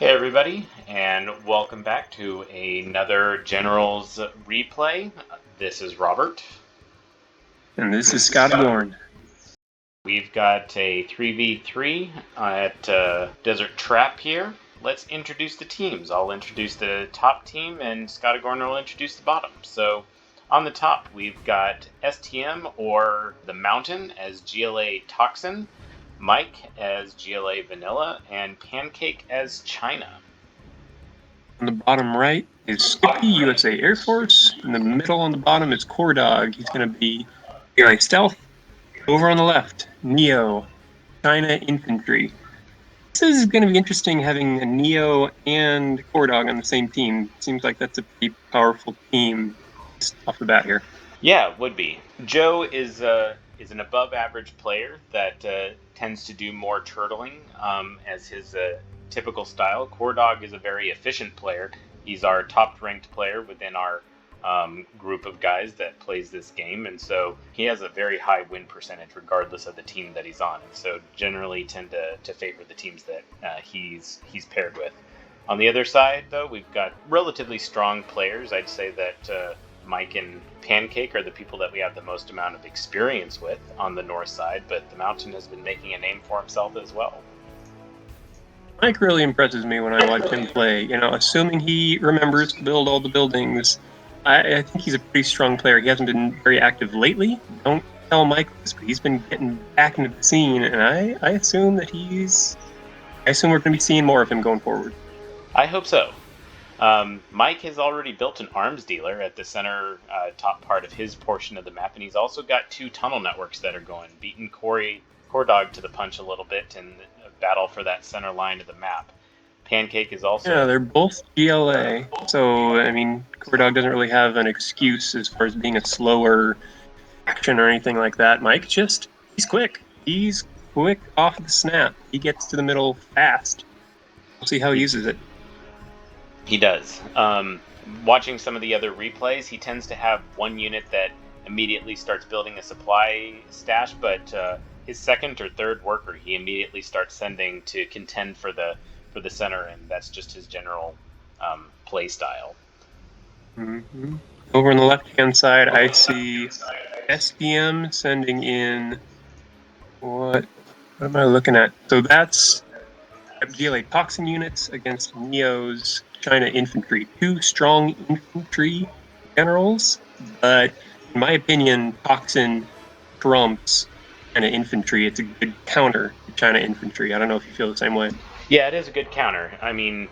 Hey everybody, and welcome back to another Generals replay. This is Robert. And this is Scottagorn. We've got a 3v3 at Desert Trap here. Let's introduce the teams. I'll introduce the top team, and Scottagorn will introduce the bottom. So, on the top, we've got STM or the Mountain as GLA Toxin, Mike as GLA Vanilla, and Pancake as China. On the bottom right is Skippy, USA Air Force. In the middle on the bottom is CoreDawg. He's going to be GLA Stealth. Over on the left, Neo, China Infantry. This is going to be interesting having a Neo and CoreDawg on the same team. Seems like that's a pretty powerful team just off the bat here. Yeah, it would be. Joe is an above-average player that tends to do more turtling as his typical style. CoreDawg is a very efficient player. He's our top-ranked player within our group of guys that plays this game, and so he has a very high win percentage regardless of the team that he's on. And so generally tend to favor the teams that he's paired with. On the other side, though, we've got relatively strong players. I'd say that Mike and Pancake are the people that we have the most amount of experience with on the north side, but the Mountain has been making a name for himself as well. Mike really impresses me when I watch him play. Assuming he remembers to build all the buildings, I think he's a pretty strong player. He hasn't been very active lately. Don't tell Mike this, but he's been getting back into the scene, and I assume that I assume we're going to be seeing more of him going forward. I hope so. Mike has already built an arms dealer at the center top part of his portion of the map, and he's also got 2 tunnel networks that are going, beating CoreDawg to the punch a little bit in a battle for that center line of the map. Pancake is also... Yeah, they're both GLA, so, CoreDawg doesn't really have an excuse as far as being a slower action or anything like that. Mike he's quick. He's quick off the snap. He gets to the middle fast. We'll see how he uses it. He does. Watching some of the other replays, he tends to have one unit that immediately starts building a supply stash, but his second or third worker he immediately starts sending to contend for the center, and that's just his general play style. Mm-hmm. Over on the left-hand side, I see SPM sending in... What am I looking at? So that's GLA Toxin units against Neo's China Infantry. 2 strong infantry generals, but in my opinion, Toxin trumps China Infantry. It's a good counter to China Infantry. I don't know if you feel the same way. Yeah, it is a good counter. I mean,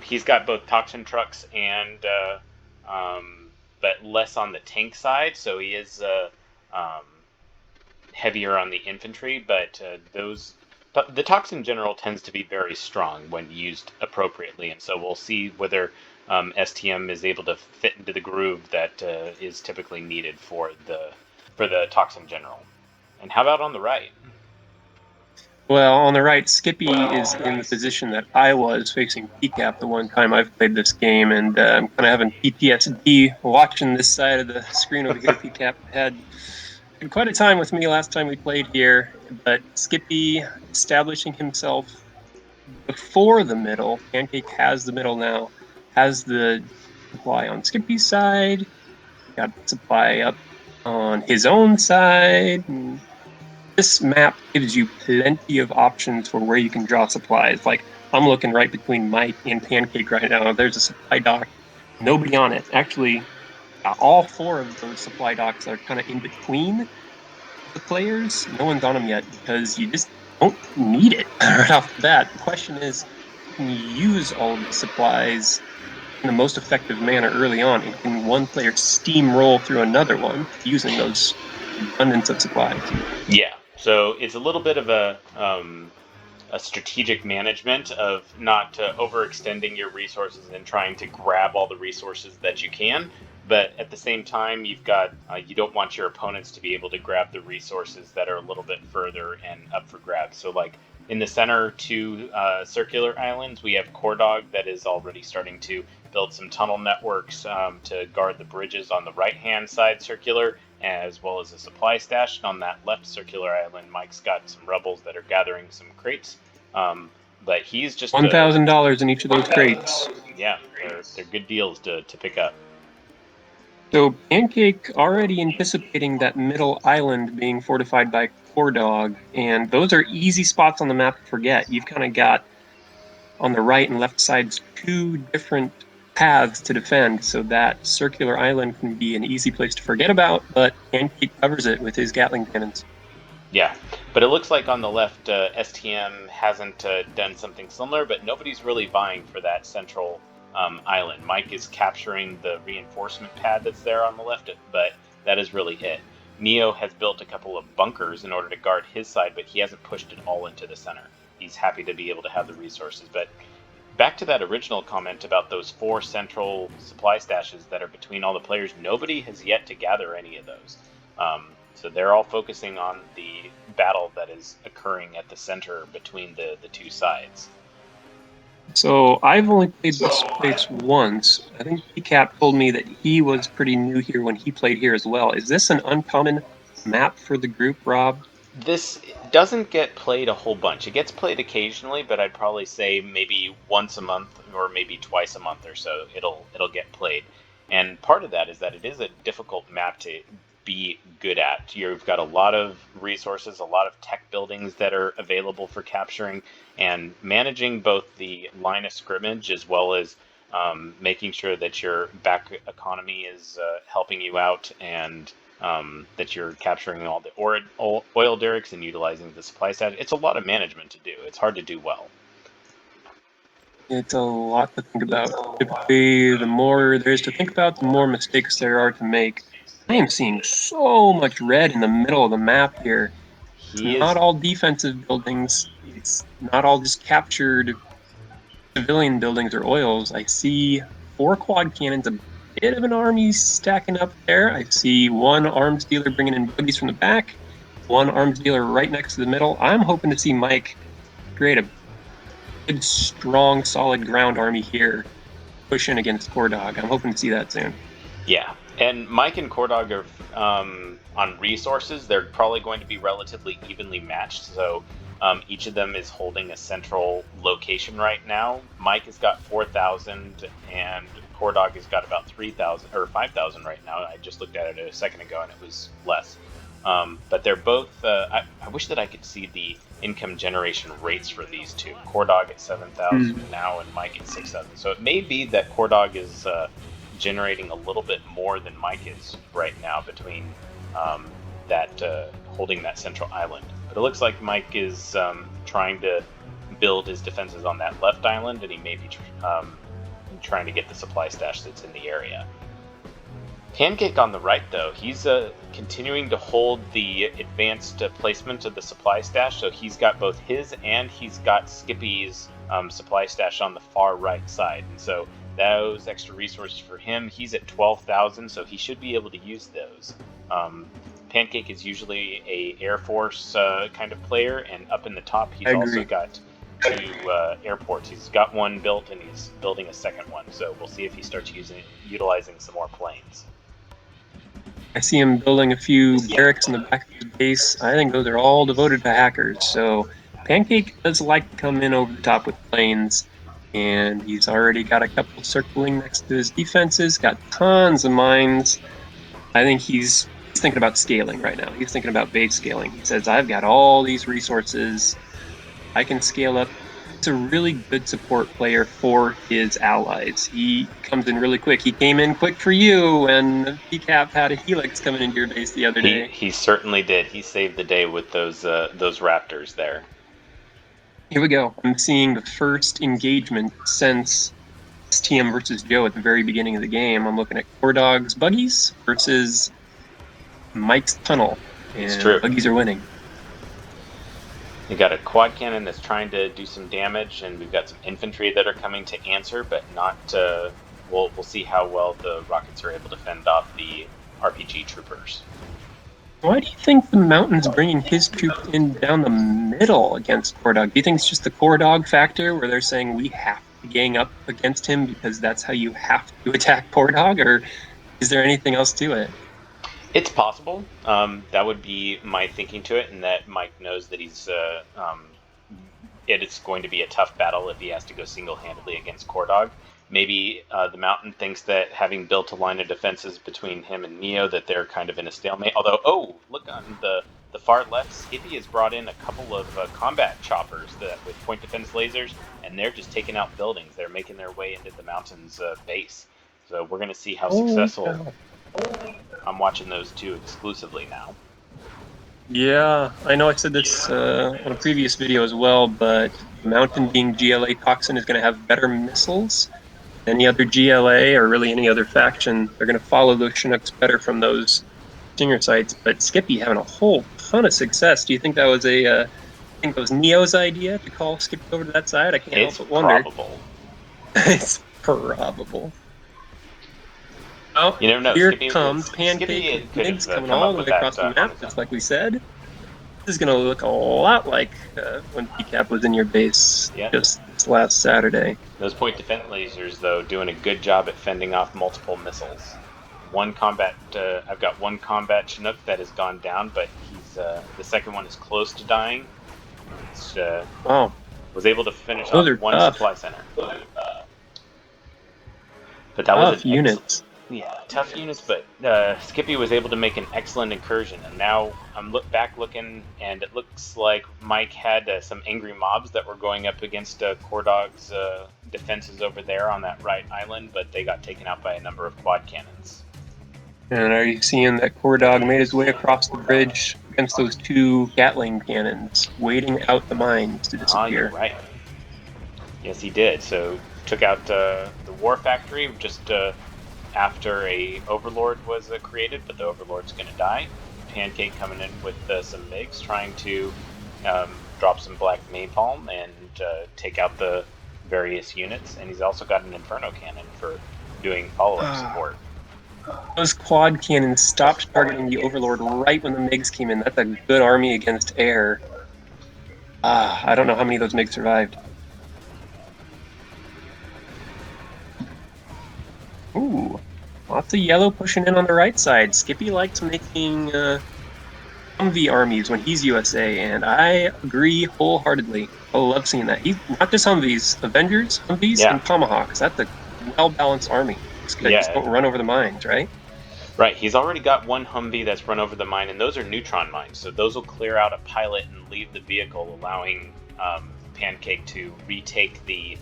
he's got both Toxin trucks and but less on the tank side, so he is heavier on the infantry, but the Toxin general tends to be very strong when used appropriately, and so we'll see whether STM is able to fit into the groove that is typically needed for the Toxin general. And how about on the right? Well, on the right, Skippy is in the position that I was facing PCAP the one time I've played this game, and I'm kind of having PTSD watching this side of the screen over here. PCAP had quite a time with me last time we played here, but Skippy establishing himself before the middle. Pancake has the middle now, has the supply on Skippy's side, got supply up on his own side. This map gives you plenty of options for where you can draw supplies. Like, I'm looking right between Mike and Pancake right now. There's a supply dock, nobody on it. Actually, all 4 of those supply docks are kind of in between the players. No one's on them yet because you just don't need it right off the bat. The question is, can you use all of the supplies in the most effective manner early on? And can one player steamroll through another one using those abundance of supplies? Yeah, so it's a little bit of a strategic management of not overextending your resources and trying to grab all the resources that you can. But at the same time, you don't want your opponents to be able to grab the resources that are a little bit further and up for grabs. So like in the center 2 circular islands, we have CoreDawg that is already starting to build some tunnel networks to guard the bridges on the right-hand side circular, as well as a supply stash. And on that left circular island, Mike's got some rebels that are gathering some crates. but he's just $1,000 in each of those crates. Yeah, they're good deals to pick up. So Pancake already anticipating that middle island being fortified by CoreDawg, and those are easy spots on the map to forget. You've kind of got on the right and left sides 2 different paths to defend, so that circular island can be an easy place to forget about, but Pancake covers it with his Gatling cannons. Yeah, but it looks like on the left, STM hasn't done something similar, but nobody's really vying for that central island. Mike is capturing the reinforcement pad that's there on the left, but that is really it. Neo has built a couple of bunkers in order to guard his side, but he hasn't pushed it all into the center. He's happy to be able to have the resources. But back to that original comment about those 4 central supply stashes that are between all the players, nobody has yet to gather any of those. So they're all focusing on the battle that is occurring at the center between the 2 sides. So I've only played this place once. I think PCAP told me that he was pretty new here when he played here as well. Is this an uncommon map for the group, Rob? This doesn't get played a whole bunch. It gets played occasionally, but I'd probably say maybe once a month or maybe twice a month or so it'll get played. And part of that is that it is a difficult map to be good at. You've got a lot of resources, a lot of tech buildings that are available for capturing, and managing both the line of scrimmage as well as making sure that your back economy is helping you out, and that you're capturing all the oil derricks and utilizing the supply side. It's a lot of management to do. It's hard to do well. It's a lot to think about. Typically, the more there is to think about, the more mistakes there are to make. I am seeing so much red in the middle of the map here. It's not all defensive buildings. It's not all just captured civilian buildings or oils. I see 4 quad cannons, a bit of an army stacking up there. I see 1 arms dealer bringing in buggies from the back, 1 arms dealer right next to the middle. I'm hoping to see Mike create a good, strong, solid ground army here, push in against CoreDawg. I'm hoping to see that soon. Yeah, and Mike and CoreDawg are on resources. They're probably going to be relatively evenly matched, so each of them is holding a central location right now. Mike has got 4,000, and CoreDawg has got about 3,000 or 5,000 right now. I just looked at it a second ago, and it was less. But they're both. I wish that I could see the income generation rates for these two. CoreDawg at 7,000 now, and Mike at 6,000. So it may be that CoreDawg is generating a little bit more than Mike is right now between holding that central island. But it looks like Mike is trying to build his defenses on that left island, and he may be trying to get the supply stash that's in the area. Pancake on the right, though, he's continuing to hold the advanced placement of the supply stash, so he's got both his and he's got Skippy's supply stash on the far right side. And so those extra resources for him, he's at 12,000, so he should be able to use those. Pancake is usually a Air Force kind of player, and up in the top he's also got 2 airports. He's got 1 built, and he's building a second one, so we'll see if he starts utilizing some more planes. I see him building a few barracks in the back of the base. I think those are all devoted to hackers. So Pancake does like to come in over the top with planes, and he's already got a couple circling next to his defenses, got tons of mines. I think he's thinking about scaling right now. He's thinking about base scaling. He says, I've got all these resources. I can scale up. He's a really good support player for his allies. He comes in really quick. He came in quick for you, and PCAP had a Helix coming into your base the other day. He certainly did. He saved the day with those Raptors there. Here we go. I'm seeing the first engagement since STM versus Joe at the very beginning of the game. I'm looking at CoreDawg's buggies versus Mike's tunnel, and it's true. Buggies are winning. You got a quad cannon that's trying to do some damage, and we've got some infantry that are coming to answer, but not. We'll see how well the rockets are able to fend off the RPG troopers. Why do you think the Mountain's bringing his troops in down the middle against CoreDawg? Do you think it's just the CoreDawg factor, where they're saying we have to gang up against him because that's how you have to attack CoreDawg, or is there anything else to it? It's possible. That would be my thinking to it, and that Mike knows that he's it's going to be a tough battle if he has to go single-handedly against CoreDawg. Maybe the Mountain thinks that having built a line of defenses between him and Neo, that they're kind of in a stalemate. Although, oh, look on the far left, Skippy has brought in a couple of combat choppers that with point defense lasers, and they're just taking out buildings. They're making their way into the Mountain's base. So we're going to see how successful. I'm watching those two exclusively now. Yeah, I know I said this on a previous video as well, but Mountain being GLA Toxin is going to have better missiles than any other GLA or really any other faction. They're going to follow those Chinooks better from those stinger sites, but Skippy having a whole ton of success. Do you think that was I think it was Neo's idea to call Skippy over to that side? I can't help but wonder. Probable. It's probable. Oh, you never know. Here Skippy, comes Pancake with Migs coming all the way across the map, just like we said. This is going to look a lot like when PCAP was in your base just this last Saturday. Those point defense lasers, though, doing a good job at fending off multiple missiles. I've got one combat Chinook that has gone down, but he's the second one is close to dying. Was able to finish off one supply center. But that was units. Yeah, tough units, but Skippy was able to make an excellent incursion, and now I'm back looking, and it looks like Mike had some angry mobs that were going up against CoreDawg's defenses over there on that right island, but they got taken out by a number of quad cannons. And are you seeing that CoreDawg made his way across the bridge against those two Gatling cannons, waiting out the mines to disappear? You're right. Yes, he did. So took out the War Factory just after a Overlord was created, but the Overlord's going to die. Pancake coming in with some MiGs, trying to drop some black napalm and take out the various units. And he's also got an Inferno cannon for doing follow-up support. Those quad cannons stopped targeting the Overlord right when the MiGs came in. That's a good army against air. I don't know how many of those MiGs survived. Ooh, lots of yellow pushing in on the right side. Skippy likes making Humvee armies when he's USA, and I agree wholeheartedly. I love seeing that. He's not just Humvees, Avengers, Humvees, and Tomahawks. That's a well-balanced army. It's good. Just don't run over the mines, right? Right. He's already got one Humvee that's run over the mine, and those are neutron mines, so those will clear out a pilot and leave the vehicle, allowing Pancake to retake the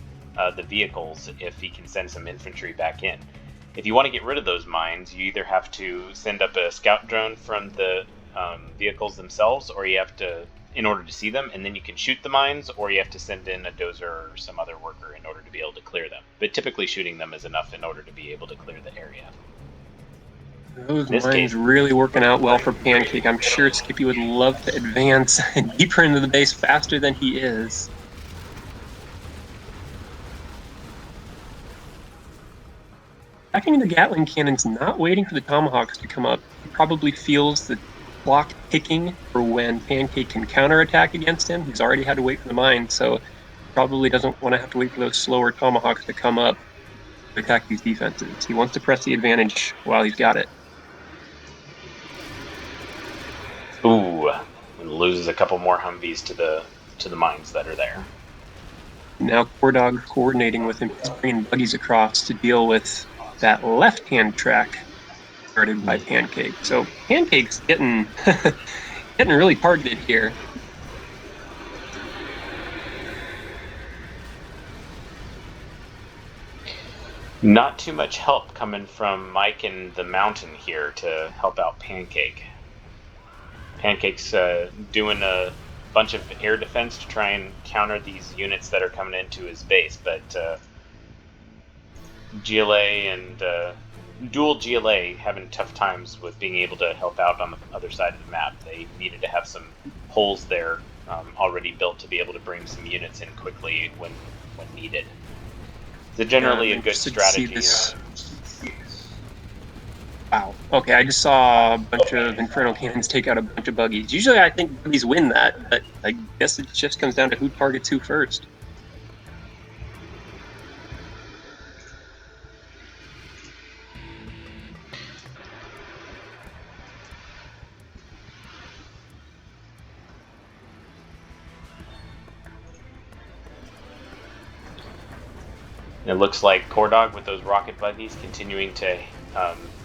vehicles if he can send some infantry back in. If you want to get rid of those mines, you either have to send up a scout drone from the vehicles themselves, or you have to, in order to see them, and then you can shoot the mines, or you have to send in a dozer or some other worker in order to be able to clear them. But typically shooting them is enough in order to be able to clear the area. Those mines really working out well for Pancake. I'm sure Skippy would love to advance deeper into the base faster than he is. Attacking the Gatling cannons, not waiting for the Tomahawks to come up. He probably feels the clock ticking for when Pancake can counterattack against him. He's already had to wait for the mine, so probably doesn't want to have to wait for those slower Tomahawks to come up to attack these defenses. He wants to press the advantage while he's got it. Ooh, and loses a couple more Humvees to the mines that are there. Now CoreDawg coordinating with him, bringing buggies across to deal with that left-hand track guarded by Pancake. So Pancake's getting really targeted here. Not too much help coming from Mike and the Mountain here to help out Pancake. Pancake's doing a bunch of air defense to try and counter these units that are coming into his base, but GLA and dual GLA having tough times with being able to help out on the other side of the map. They needed to have some holes there already built to be able to bring some units in quickly when needed. It's generally a good strategy. Wow. Okay, I just saw a bunch of Inferno cannons take out a bunch of buggies. Usually I think buggies win that, but I guess it just comes down to who targets who first. It looks like CoreDawg with those rocket buggies continuing to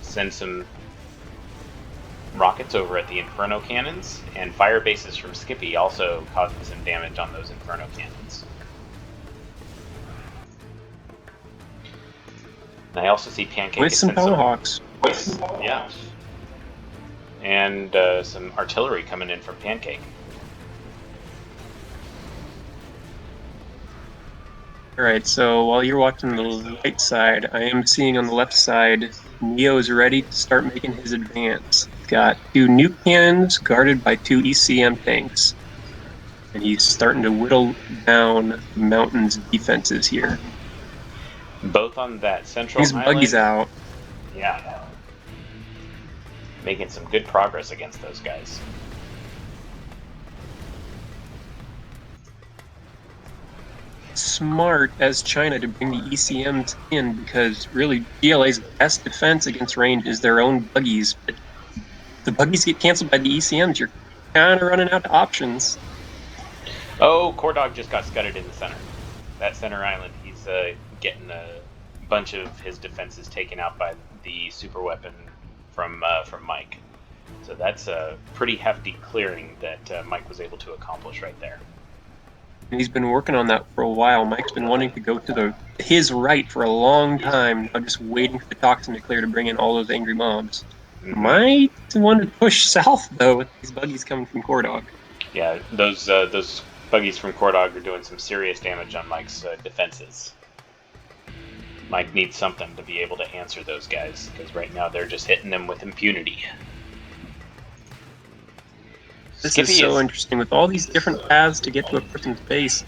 send some rockets over at the Inferno cannons, and fire bases from Skippy also causing some damage on those Inferno cannons. And I also see Pancake with some tomahawks. Yeah. And some artillery coming in from Pancake. Alright, so while you're watching the right side, I am seeing on the left side, Neo is ready to start making his advance. He's got 2 nuke cannons guarded by 2 ECM tanks. And he's starting to whittle down the mountain's defenses here. Both on that central These island. buggies out. Yeah. Making some good progress against those guys. Smart as China to bring the ECMs in, because really GLA's best defense against range is their own buggies. But the buggies get canceled by the ECMs, you're kind of running out of options. Oh, CoreDawg just got scudded in the center. That center island, he's getting a bunch of his defenses taken out by the super weapon from Mike. So that's a pretty hefty clearing that Mike was able to accomplish right there. And he's been working on that for a while. Mike's been wanting to go to his right for a long time. I'm just waiting for the Toxin to clear to bring in all those angry mobs. Mm-hmm. Might want to push south, though, with these buggies coming from CoreDawg. Yeah, those buggies from CoreDawg are doing some serious damage on Mike's defenses. Mike needs something to be able to answer those guys, because right now they're just hitting them with impunity. This Skippy is so interesting. With all these different paths to get to a person's base,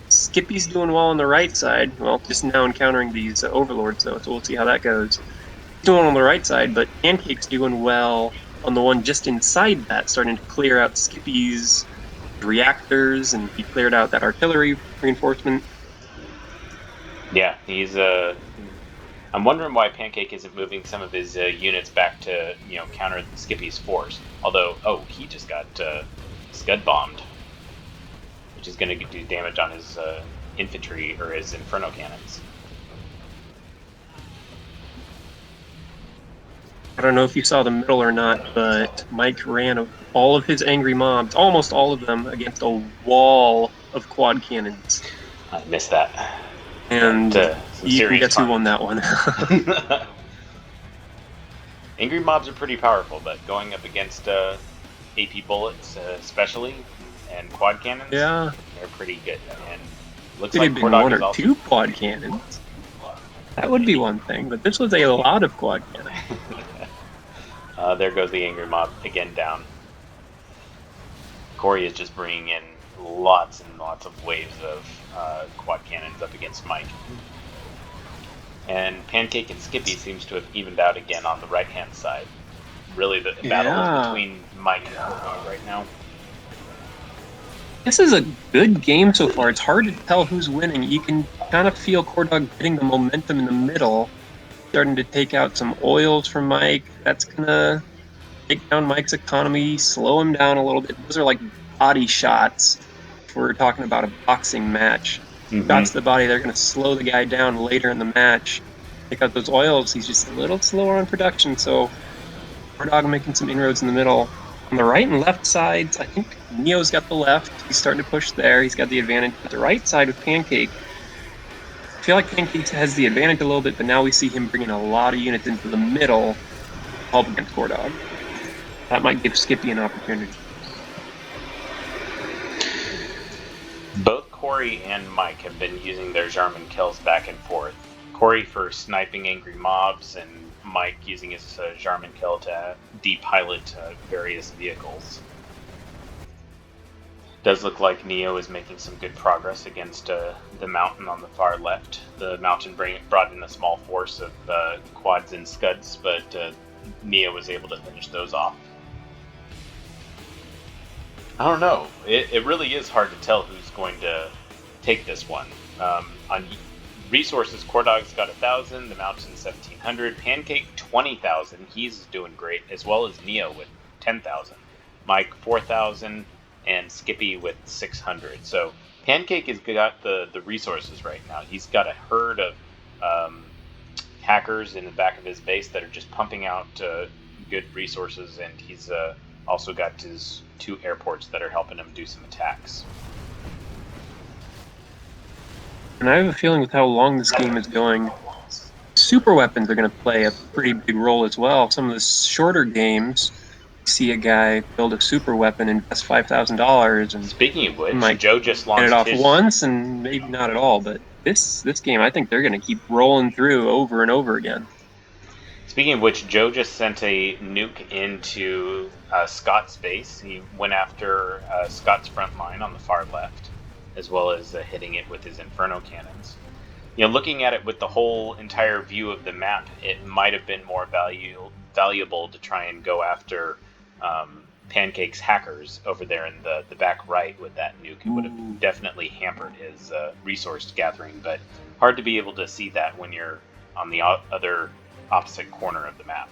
Skippy's doing well on the right side. Well, just now encountering these overlords, though, so we'll see how that goes. He's doing well on the right side, but Pancake's doing well on the one just inside that, starting to clear out Skippy's reactors, and he cleared out that artillery reinforcement. Yeah, he's I'm wondering why Pancake isn't moving some of his units back to, counter Skippy's force. Although, he just got scud bombed, which is going to do damage on his infantry or his Inferno cannons. I don't know if you saw the middle or not, but Mike ran all of his angry mobs, almost all of them, against a wall of quad cannons. I missed that. And you can guess who won that one. Angry mobs are pretty powerful, but going up against AP bullets, especially, and quad cannons, yeah, they're pretty good. And looks it like had been CoreDawg one or also... two quad cannons. That would be one thing, but this was a lot of quad cannons. There goes the angry mob again down. Corey is just bringing in lots and lots of waves of quad cannons up against Mike. And Pancake and Skippy seems to have evened out again on the right-hand side. Really, the battle is between Mike and CoreDawg right now. This is a good game so far. It's hard to tell who's winning. You can kind of feel CoreDawg getting the momentum in the middle, starting to take out some oils from Mike. That's going to take down Mike's economy, slow him down a little bit. Those are like body shots. If we're talking about a boxing match. Shots to the body, they're going to slow the guy down later in the match. Take out those oils, he's just a little slower on production, so CoreDawg making some inroads in the middle. On the right and left sides, I think Neo's got the left. He's starting to push there. He's got the advantage. But the right side with Pancake, I feel like Pancake has the advantage a little bit, but now we see him bringing a lot of units into the middle to help against CoreDawg. That might give Skippy an opportunity. Both Corey and Mike have been using their Jarman kills back and forth. Corey for sniping angry mobs, and Mike using his Jarman kill to depilot various vehicles. Does look like Neo is making some good progress against the mountain on the far left. The mountain brought in a small force of quads and scuds, but Neo was able to finish those off. I don't know. It really is hard to tell who's going to take this one. On resources, CoreDawg's got 1,000, the Mountain 1,700, Pancake 20,000. He's doing great, as well as Neo with 10,000, Mike 4,000, and Skippy with 600. So Pancake has got the resources right now. He's got a herd of hackers in the back of his base that are just pumping out good resources, and he's also got his 2 airports that are helping him do some attacks. And I have a feeling with how long this game is going, super weapons are going to play a pretty big role as well. Some of the shorter games, you see a guy build a super weapon, invest $5,000, and speaking of which, might Joe just get it launched off once and maybe not at all. But this game, I think they're going to keep rolling through over and over again. Speaking of which, Joe just sent a nuke into Scott's base. He went after Scott's front line on the far left, as well as hitting it with his Inferno cannons. Looking at it with the whole entire view of the map, it might have been more valuable to try and go after Pancake's hackers over there in the back right with that nuke. It would have definitely hampered his resource gathering, but hard to be able to see that when you're on the other opposite corner of the map.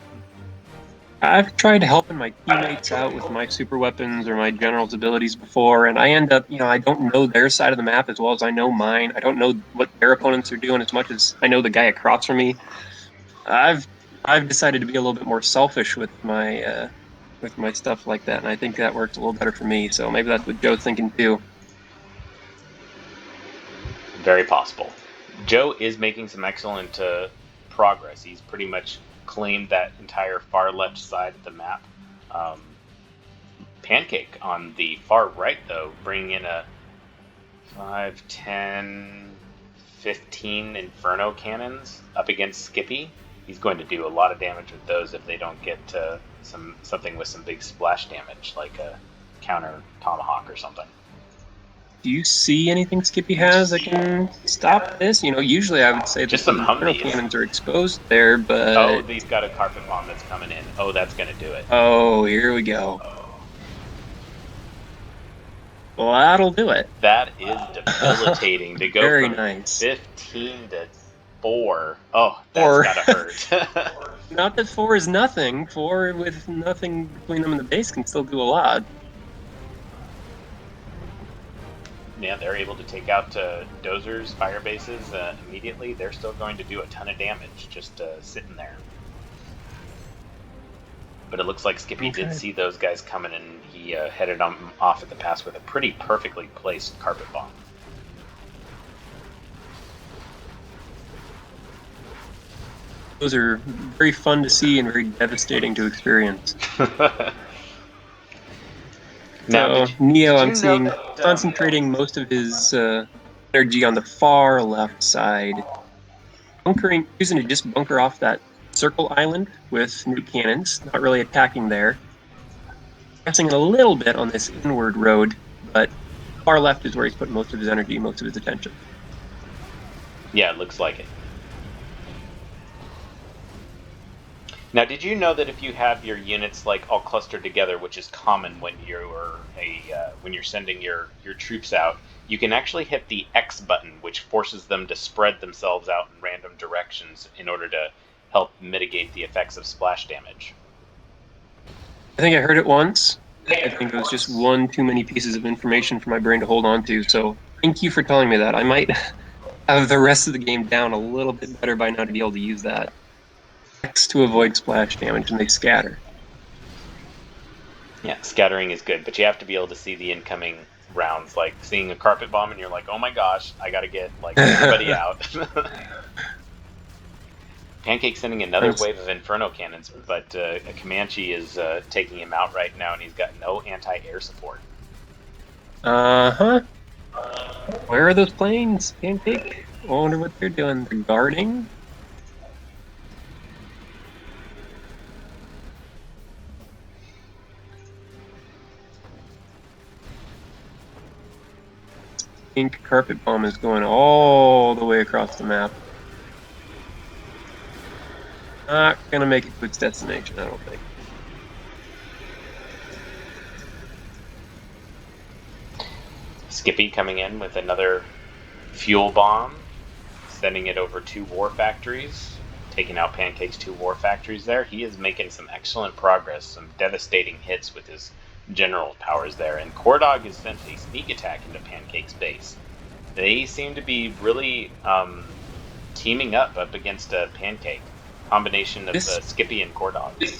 I've tried helping my teammates out with my super weapons or my general's abilities before, and I end up, I don't know their side of the map as well as I know mine. I don't know what their opponents are doing as much as I know the guy across from me. I've decided to be a little bit more selfish with my stuff like that, and I think that works a little better for me. So maybe that's what Joe's thinking too. Very possible. Joe is making some excellent progress. He's pretty much claimed that entire far left side of the map. Pancake on the far right, though, bringing in a 5, 10, 15 Inferno cannons up against Skippy. He's going to do a lot of damage with those if they don't get something with some big splash damage, like a counter Tomahawk or something. Do you see anything Skippy has that can stop this? Usually I would say just that some Humvees. Cannons are exposed there, but... Oh, he's got a carpet bomb that's coming in. Oh, that's going to do it. Oh, here we go. Well, that'll do it. That is debilitating to go Very from nice. 15 to 4. Oh, that's gotta hurt. Not that 4 is nothing. 4 with nothing between them and the base can still do a lot. Yeah, they're able to take out dozers, fire bases immediately. They're still going to do a ton of damage just sitting there. But it looks like Skippy did see those guys coming, and he headed off at the pass with a pretty perfectly placed carpet bomb. Those are very fun to see and very devastating to experience. Now, Neo, I'm seeing concentrating most of his energy on the far left side, using to just bunker off that circle island with nuke cannons, not really attacking there. Pressing a little bit on this inward road, but far left is where he's put most of his energy, most of his attention. Yeah, it looks like it. Now, did you know that if you have your units all clustered together, which is common when you're sending your troops out, you can actually hit the X button, which forces them to spread themselves out in random directions in order to help mitigate the effects of splash damage. I think I heard it once. I think it was just one too many pieces of information for my brain to hold on to. So thank you for telling me that. I might have the rest of the game down a little bit better by now to be able to use that. To avoid splash damage when they scatter. Yeah, scattering is good, but you have to be able to see the incoming rounds. Like seeing a carpet bomb and you're like, oh my gosh, I gotta get everybody out. Pancake sending another wave of Inferno cannons, but a Comanche is taking him out right now, and he's got no anti-air support. Uh-huh. Where are those planes, Pancake? I wonder what they're doing. They're guarding? Pink carpet bomb is going all the way across the map. Not gonna make it to its destination, I don't think. Skippy coming in with another fuel bomb, sending it over 2 war factories, taking out Pancake's 2 war factories there. He is making some excellent progress, some devastating hits with his general powers there, and CoreDawg has sent a sneak attack into Pancake's base. They seem to be really teaming up against a Pancake. Combination of Skippy and CoreDawg.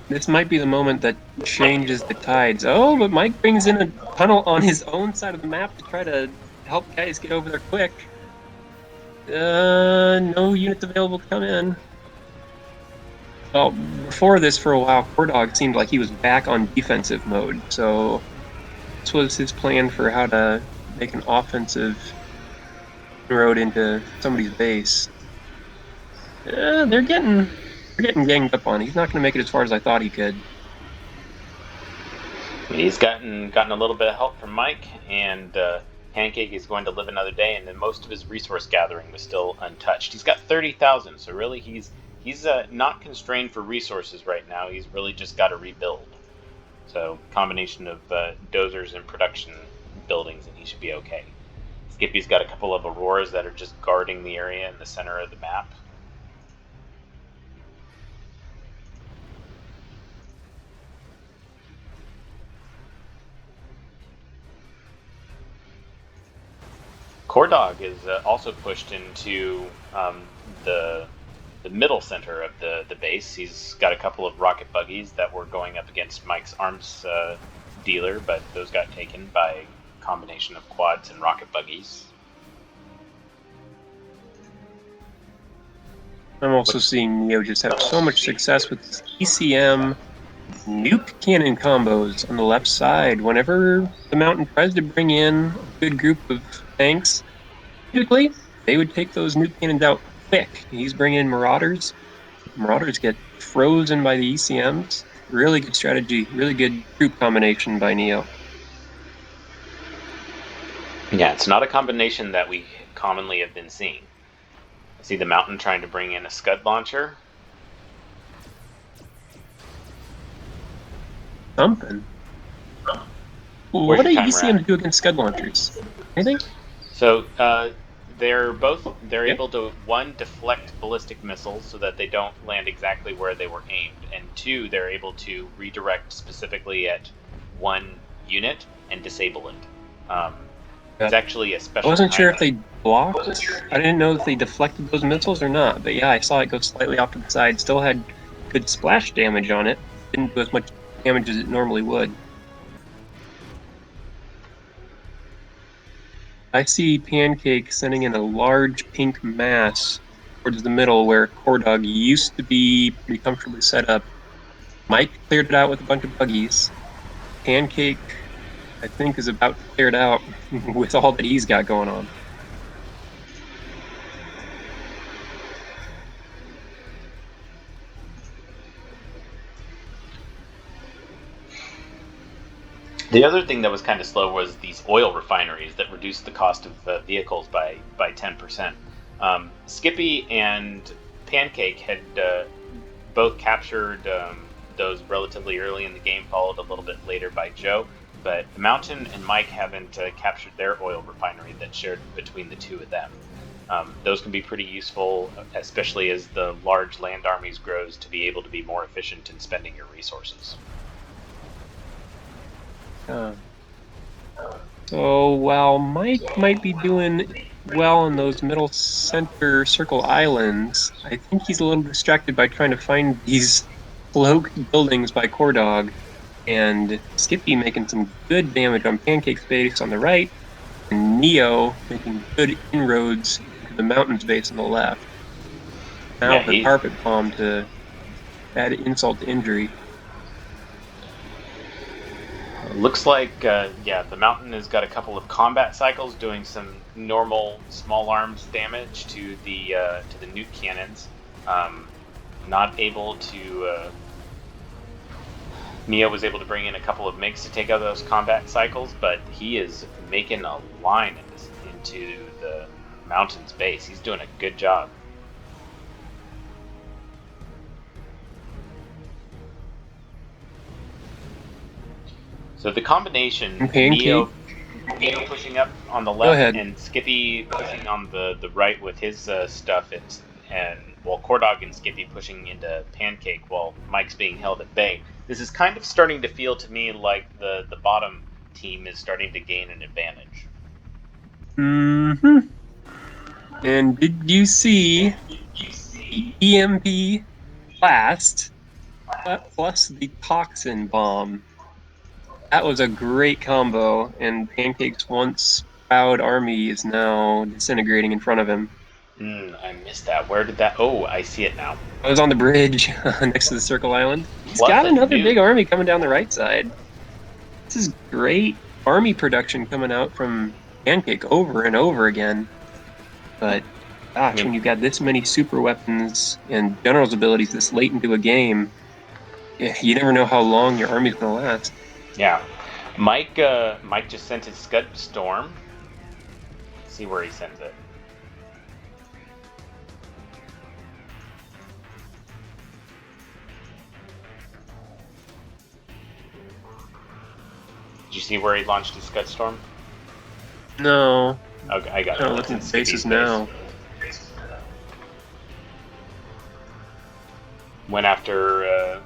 This might be the moment that changes the tides. Oh, but Mike brings in a tunnel on his own side of the map to try to help guys get over there quick. No units available to come in. Well, before this, for a while, CoreDawg seemed like he was back on defensive mode, so this was his plan for how to make an offensive inroad into somebody's base. They're getting ganged up on. He's not going to make it as far as I thought he could. He's gotten a little bit of help from Mike, and Pancake is going to live another day, and then most of his resource gathering was still untouched. He's got 30,000, so really he's not constrained for resources right now. He's really just got to rebuild. So combination of dozers and production buildings, and he should be okay. Skippy's got a couple of Auroras that are just guarding the area in the center of the map. CoreDawg is also pushed into the middle center of the base. He's got a couple of rocket buggies that were going up against Mike's arms dealer, but those got taken by a combination of quads and rocket buggies. I'm also seeing Neo just have so much success with his ECM nuke cannon combos on the left side. Whenever the Mountain tries to bring in a good group of tanks, typically they would take those nuke cannons out quick. He's bringing in Marauders. Marauders get frozen by the ECMs. Really good strategy, really good troop combination by Neo. Yeah, it's not a combination that we commonly have been seeing. I see the Mountain trying to bring in a Scud launcher. Something. What do ECMs do against Scud launchers? Anything? So they're able to, one, deflect ballistic missiles so that they don't land exactly where they were aimed, and two, they're able to redirect specifically at one unit and disable it. It's actually a special. I wasn't sure if they blocked. I didn't know if they deflected those missiles or not, but yeah, I saw it go slightly off to the side. Still had good splash damage on it. Didn't do as much damage as it normally would. I see Pancake sending in a large pink mass towards the middle where CoreDawg used to be pretty comfortably set up. Mike cleared it out with a bunch of buggies. Pancake, I think, is about to clear it out with all that he's got going on. The other thing that was kind of slow was these oil refineries that reduced the cost of vehicles by 10%. Skippy and Pancake had both captured those relatively early in the game, followed a little bit later by Joe. But Mountain and Mike haven't captured their oil refinery that's shared between the two of them. Those can be pretty useful, especially as the large land armies grows, to be able to be more efficient in spending your resources. So while Mike might be doing well in those middle center circle islands, I think he's a little distracted by trying to find these cloaked buildings by CoreDawg, and Skippy making some good damage on Pancake's base on the right, and Neo making good inroads to the Mountain's base on the left. Now the carpet bomb to add insult to injury. Looks like, the Mountain has got a couple of combat cycles doing some normal small arms damage to the nuke cannons. Not able to. Neo was able to bring in a couple of MiGs to take out those combat cycles, but he is making a line into the Mountain's base. He's doing a good job. So the combination, Neo pushing up on the left and Skippy pushing on the right with his stuff, and CoreDawg and Skippy pushing into Pancake while Mike's being held at bay. This is kind of starting to feel to me like the bottom team is starting to gain an advantage. Mm-hmm. And did you see the EMP blast plus the Toxin bomb? That was a great combo, and Pancake's once proud army is now disintegrating in front of him. I missed that. Where did that? Oh, I see it now. I was on the bridge next to the Circle Island. He's Plus got a another nuke. big army coming down the right side. This is great army production coming out from Pancake over and over again. But gosh, when you've got this many super weapons and general's abilities this late into a game, you never know how long your army's gonna last. Yeah, Mike just sent his Scud Storm. Let's see where he sends it. Did you see where he launched his Scud Storm? No. Okay, I got it. I'm looking at bases now. Went after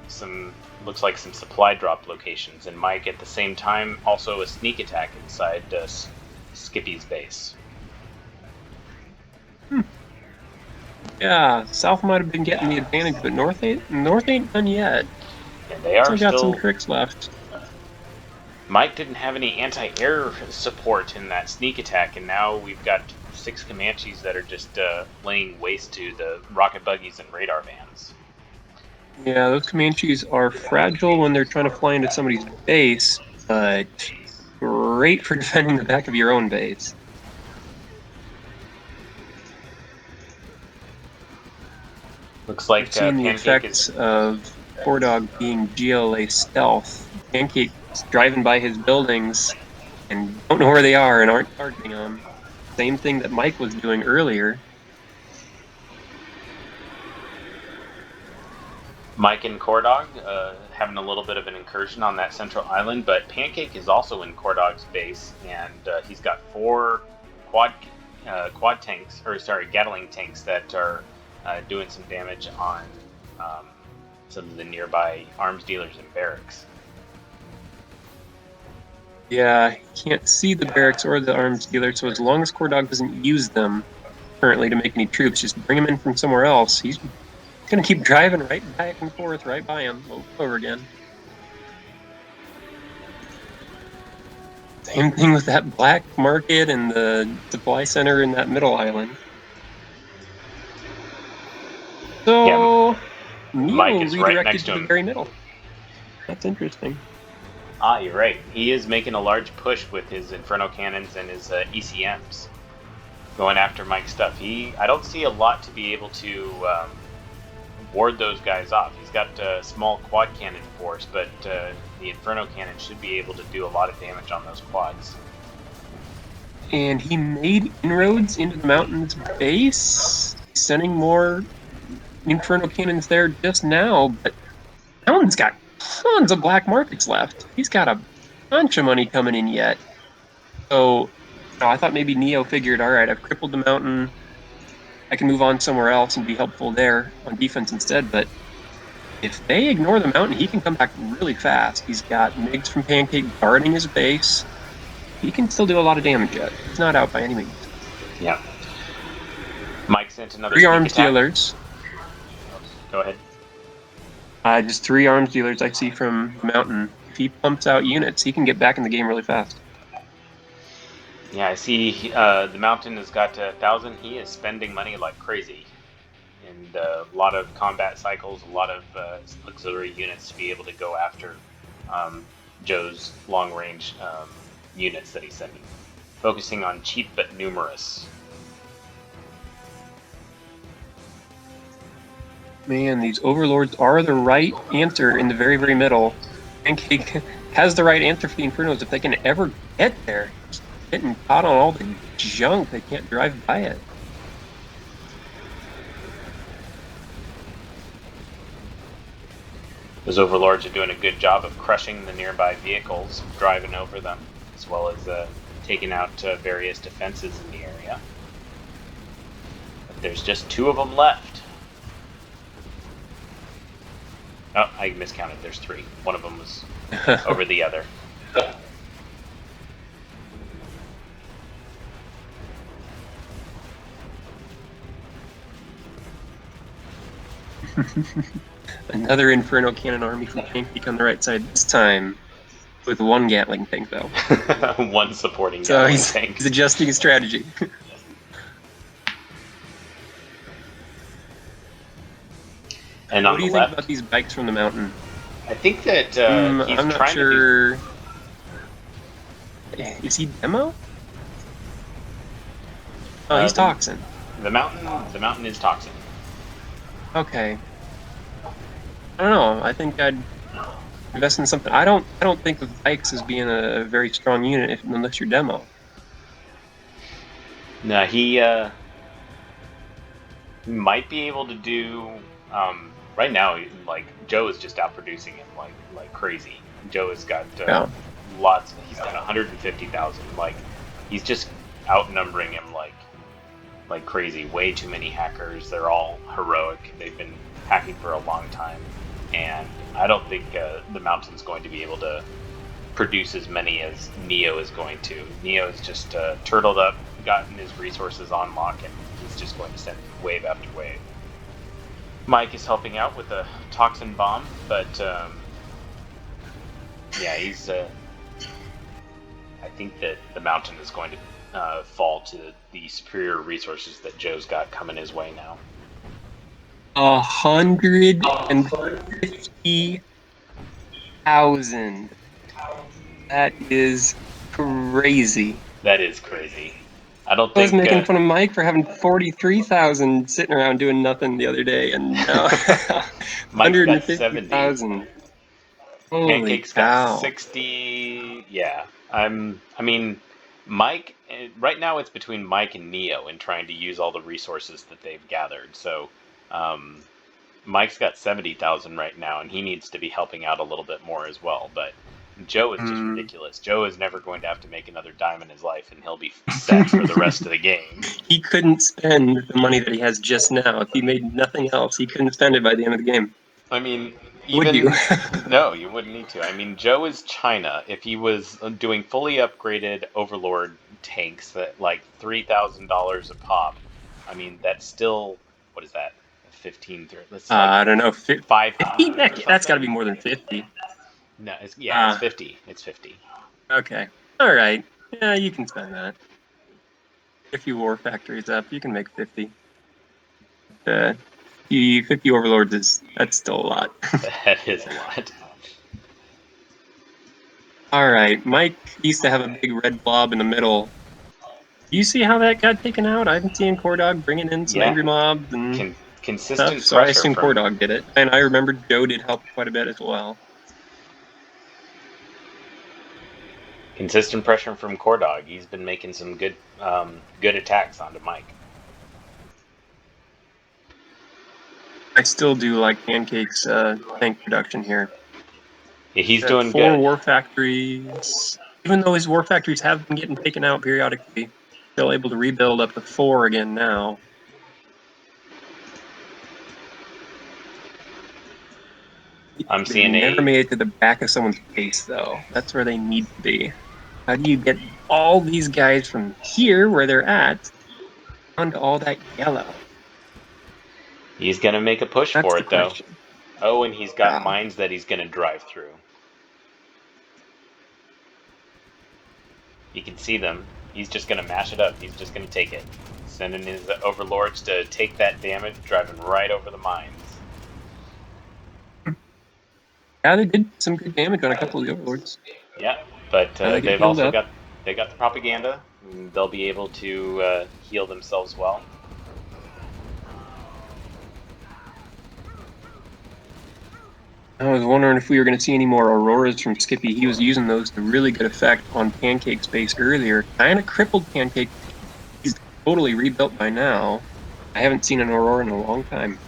looks like some supply drop locations, and Mike at the same time also a sneak attack inside Skippy's base. Yeah, South might have been getting the advantage, but North ain't done yet. And they are got still some tricks left. Mike didn't have any anti-air support in that sneak attack, and now we've got 6 Comanches that are just laying waste to the rocket buggies and radar vans. Yeah, those Comanches are fragile when they're trying to fly into somebody's base, but great for defending the back of your own base. Looks like seeing the effects of CoreDawg being GLA stealth. Pancake's driving by his buildings and don't know where they are and aren't targeting them. Same thing that Mike was doing earlier. Mike and CoreDawg having a little bit of an incursion on that central island, but Pancake is also in CoreDawg's base, and he's got 4 Gatling tanks that are doing some damage on some of the nearby arms dealers and barracks. Yeah, he can't see the barracks or the arms dealer, so as long as CoreDawg doesn't use them currently to make any troops, just bring them in from somewhere else. He's going to keep driving right back and forth right by him over again. Same thing with that black market and the supply center in that middle island. So, Mike is right next to the him. very middle. That's interesting. You're right. He is making a large push with his Inferno cannons and his ECMs, going after Mike's stuff. I don't see a lot to be able to ward those guys off. He's got a small quad cannon force, but the Inferno cannon should be able to do a lot of damage on those quads. And he made inroads into the mountain's base, sending more Inferno cannons there just now, but the mountain's got tons of black markets left. He's got a bunch of money coming in yet. So I thought maybe Neo figured, all right, I've crippled the mountain. I can move on somewhere else and be helpful there on defense instead. But if they ignore the mountain, he can come back really fast. He's got MiGs from Pancake guarding his base. He can still do a lot of damage yet. He's not out by any means. Yeah. Mike sent another 3 arms dealers. Go ahead. Just 3 arms dealers I see from the mountain. If he pumps out units, he can get back in the game really fast. Yeah, I see the mountain has got 1,000. He is spending money like crazy. And a lot of combat cycles, a lot of auxiliary units to be able to go after Joe's long-range units that he's sending. Focusing on cheap but numerous. Man, these overlords are the right answer in the very, very middle. Pancake has the right answer for the Infernos if they can ever get there. Just getting caught on all the junk, they can't drive by it. Those overlords are doing a good job of crushing the nearby vehicles, driving over them, as well as taking out various defenses in the area. But there's just 2 of them left. Oh, I miscounted. There's 3. One of them was over the other. Another Inferno Cannon army from Pancake on the right side this time, with one Gatling tank though. One supporting So Gatling he's tank. adjusting his strategy. And What on do the you left, think about these bikes from the mountain? I think that he's I'm not trying sure. Is he demo? Oh, he's Toxin. The mountain is Toxin. Okay. I don't know. I think I'd invest in something. I don't think of bikes as being a very strong unit unless you're demo. No, he might be able to do. Right now, like Joe is just outproducing him like crazy. Joe has got lots. He's got 150,000. Like he's just outnumbering him like crazy. Way too many hackers. They're all heroic. They've been hacking for a long time, and I don't think the Mountain's going to be able to produce as many as Neo is going to. Neo is just turtled up, gotten his resources on lock, and he's just going to send wave after wave. Mike is helping out with a Toxin bomb, but yeah, he's. I think that the Mountain is going to fall to the superior resources that Joe's got coming his way now. 150,000. That is crazy. That is crazy. I was making fun of Mike for having 43,000 sitting around doing nothing the other day, and now 150,000. Pancake's got 60. Yeah, I mean, Mike. Right now, it's between Mike and Neo in trying to use all the resources that they've gathered. So, Mike's got 70,000 right now, and he needs to be helping out a little bit more as well. But Joe is just ridiculous. Joe is never going to have to make another dime in his life, and he'll be set for the rest of the game. He couldn't spend the money that he has just now. If he made nothing else, he couldn't spend it by the end of the game. I mean, would you? No, you wouldn't need to. I mean, Joe is China. If he was doing fully upgraded Overlord tanks that like $3,000 a pop, I mean, that's still, what is that? 15. I don't know. 5. That's got to be more than 50. No, it's 50. It's 50. Okay. All right. Yeah, you can spend that. If you war factories up, you can make 50. 50 Overlords that's still a lot. That is a lot. All right, Mike used to have a big red blob in the middle. You see how that got taken out? I've been seeing CoreDawg bringing in some angry mobs and consistent stuff, so I assume CoreDawg did it. And I remember Joe did help quite a bit as well. Consistent pressure from CoreDawg. He's been making some good attacks onto Mike. I still do like Pancake's tank production here. Yeah, he's doing 4 good. war factories. Even though his war factories have been getting taken out periodically, still able to rebuild up to 4 again now. I'm seeing they never made it to the back of someone's face, though. That's where they need to be. How do you get all these guys from here, where they're at, onto all that yellow? He's going to make a push for it, though. Oh, and he's got mines that he's going to drive through. You can see them. He's just going to mash it up. He's just going to take it. Sending his overlords to take that damage, driving right over the mines. Yeah, they did some good damage on a couple of the overlords. Yeah, but they've also got the propaganda. And they'll be able to heal themselves well. I was wondering if we were going to see any more Auroras from Skippy. He was using those to really good effect on Pancake's base earlier. Kind of crippled Pancake. He's totally rebuilt by now. I haven't seen an Aurora in a long time.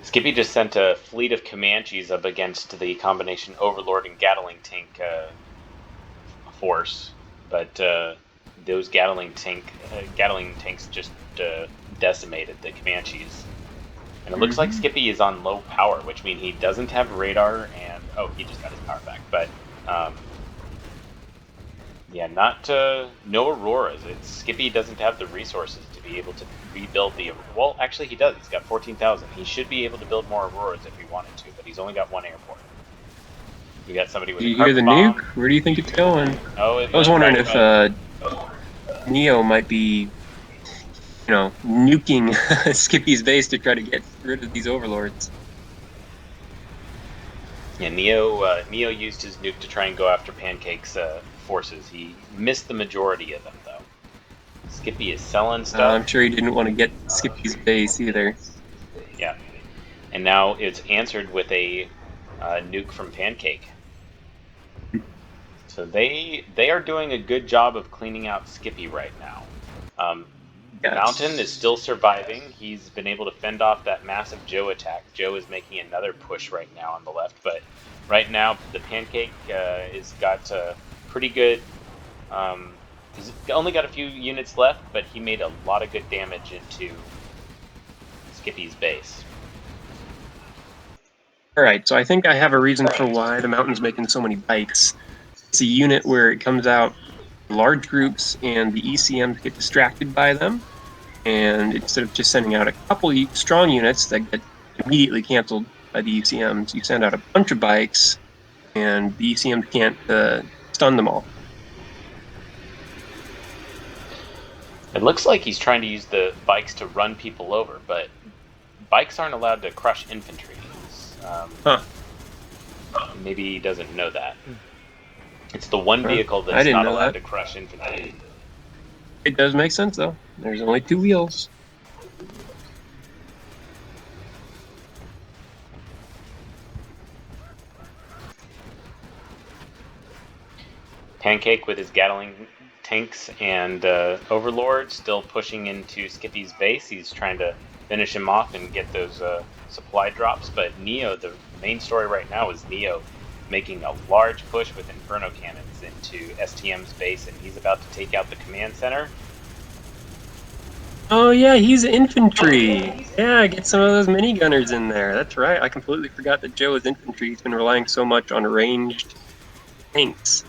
Skippy just sent a fleet of Comanches up against the combination Overlord and Gatling tank force, but those Gatling tanks just decimated the Comanches. And it looks like Skippy is on low power, which means he doesn't have radar, and he just got his power back. But Yeah, not no Auroras. Skippy doesn't have the resources to be able to rebuild the. Well, actually, he does. He's got 14,000. He should be able to build more Auroras if he wanted to, but he's only got one airport. You got somebody with Do a you hear the carpet bomb. nuke? Where do you think it's going? Oh, it I was went wondering right if above. Neo might be, nuking Skippy's base to try to get rid of these overlords. Yeah, Neo used his nuke to try and go after Pancake's forces. He missed the majority of them, though. Skippy is selling stuff. I'm sure he didn't want to get Skippy's base either. Yeah, and now it's answered with a nuke from Pancake. So they are doing a good job of cleaning out Skippy right now. Yes. Mountain is still surviving. He's been able to fend off that massive Joe attack. Joe is making another push right now on the left, but right now the Pancake is got pretty good. He's only got a few units left, but he made a lot of good damage into Skippy's base. All right, so I think I have a reason for why the Mountain's making so many bites. It's a unit where it comes out in large groups and the ECMs get distracted by them. And instead of just sending out a couple strong units that get immediately canceled by the ECMs, you send out a bunch of bikes and the ECMs can't stun them all. It looks like he's trying to use the bikes to run people over, but bikes aren't allowed to crush infantry. Maybe he doesn't know that. It's the one vehicle that's not allowed to crush infantry. It does make sense, though. There's only 2 wheels. Pancake with his Gatling tanks and Overlord still pushing into Skippy's base. He's trying to finish him off and get those supply drops, but Neo, the main story right now is Neo making a large push with Inferno cannons into STM's base, and he's about to take out the command center. Oh yeah, he's infantry. Yeah, get some of those minigunners in there. That's right. I completely forgot that Joe is infantry. He's been relying so much on ranged tanks.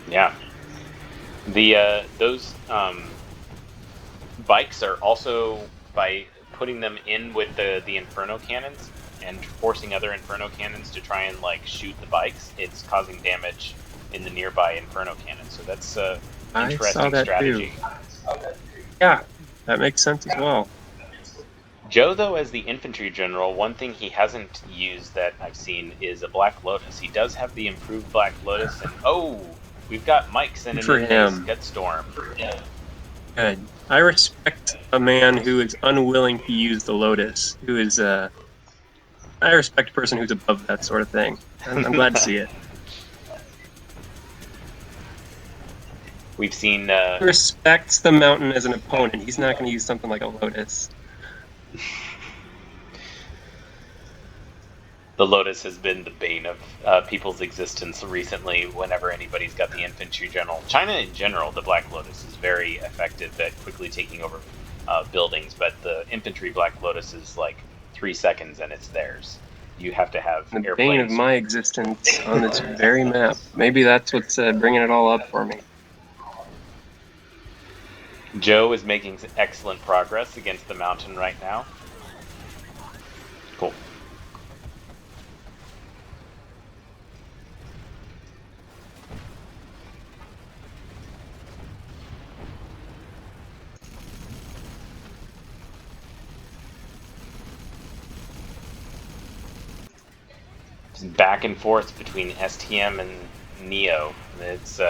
Yeah. Those bikes are also, by putting them in with the Inferno cannons and forcing other Inferno cannons to try and shoot the bikes, it's causing damage in the nearby Inferno cannons. So that's interesting strategy. Yeah, that makes sense as well. Joe, though, as the infantry general, one thing he hasn't used that I've seen is a Black Lotus. He does have the improved Black Lotus, and we've got Mike sending in his Gutstorm. Good. I respect a man who is unwilling to use the Lotus, who is I respect a person who's above that sort of thing. I'm glad to see it. We've seen... He respects the Mountain as an opponent. He's not going to use something like a Lotus. The Lotus has been the bane of people's existence recently whenever anybody's got the infantry general. China in general, the Black Lotus is very effective at quickly taking over buildings, but the infantry Black Lotus is 3 seconds and it's theirs. You have to have the airplanes. Bane of my existence on this very map. Maybe that's what's bringing it all up for me. Joe is making excellent progress against the Mountain right now. Cool. Back and forth between STM and Neo. It's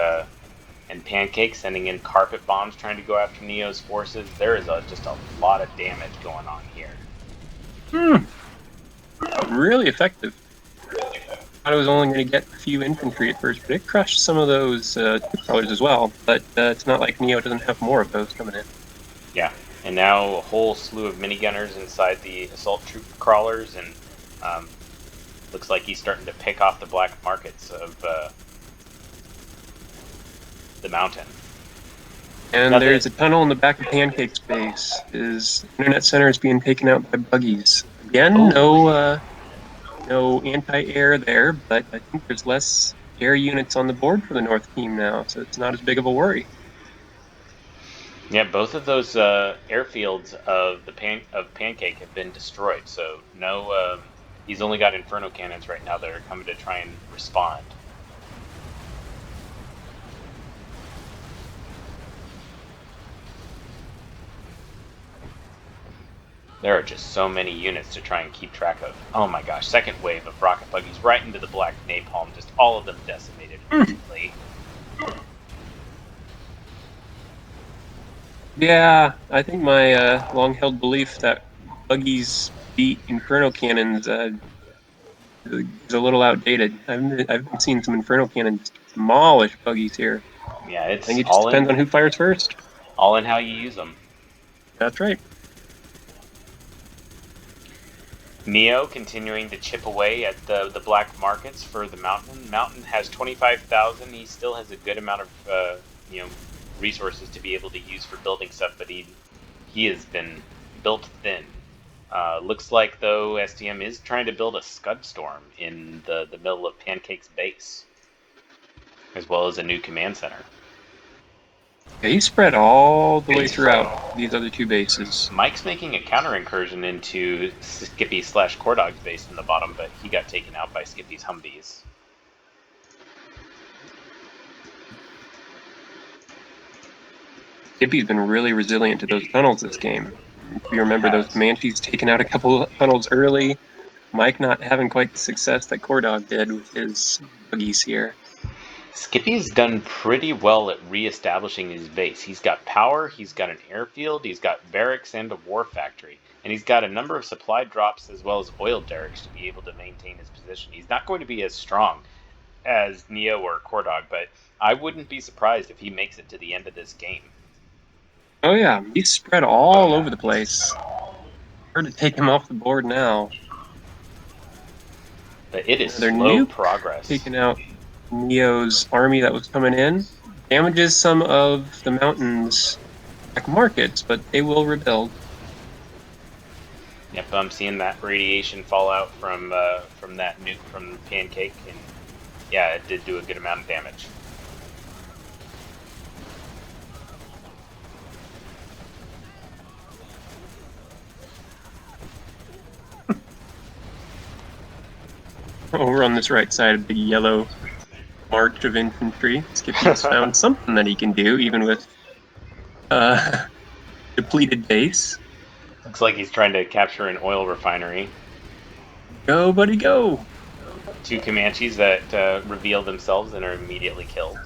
and Pancake sending in carpet bombs trying to go after Neo's forces. There is just a lot of damage going on here. Really effective. I thought it was only going to get a few infantry at first, but it crushed some of those troop crawlers as well. But it's not like Neo doesn't have more of those coming in. Yeah, and now a whole slew of minigunners inside the assault troop crawlers, and looks like he's starting to pick off the black markets of the Mountain. And there's a tunnel in the back of Pancake's base. His internet center is being taken out by buggies. Again, no anti-air there, but I think there's less air units on the board for the North team now, so it's not as big of a worry. Yeah, both of those airfields of Pancake have been destroyed. So no, he's only got Inferno cannons right now that are coming to try and respond. There are just so many units to try and keep track of. Oh my gosh, second wave of rocket buggies right into the black napalm, just all of them decimated instantly. Yeah, I think my long-held belief that buggies beat Inferno cannons is a little outdated. I've been seeing some Inferno cannons demolish buggies here. Yeah, I it's think it just depends on who fires first. all in how you use them. That's right. Neo continuing to chip away at the black markets for the Mountain. Mountain has 25,000. He still has a good amount of resources to be able to use for building stuff, but he has been built thin. Looks like though STM is trying to build a Scud Storm in the middle of Pancake's base, as well as a new command center. Yeah, he's spread all the way throughout these other two bases. Mike's making a counter incursion into Skippy / CoreDawg's base in the bottom, but he got taken out by Skippy's Humvees. Skippy's been really resilient to those tunnels this game. If you remember, those Comanches taking out a couple tunnels early. Mike not having quite the success that CoreDawg did with his buggies here. Skippy's done pretty well at re-establishing his base. He's got power, he's got an airfield, he's got barracks and a war factory, and he's got a number of supply drops as well as oil derricks to be able to maintain his position. He's not going to be as strong as Neo or CoreDawg, but I wouldn't be surprised if he makes it to the end of this game. Oh yeah, he's spread all over the place. Hard to take him off the board now. But it is slow progress. Taking out Neo's army that was coming in. Damages some of the Mountain's black markets, but they will rebuild. Yep, I'm seeing that radiation fallout from that nuke from Pancake, and yeah, it did do a good amount of damage. Over on this right side of the yellow march of infantry, Skippy's found something that he can do, even with depleted base. Looks like he's trying to capture an oil refinery. Go, buddy, go! Two Comanches that reveal themselves and are immediately killed.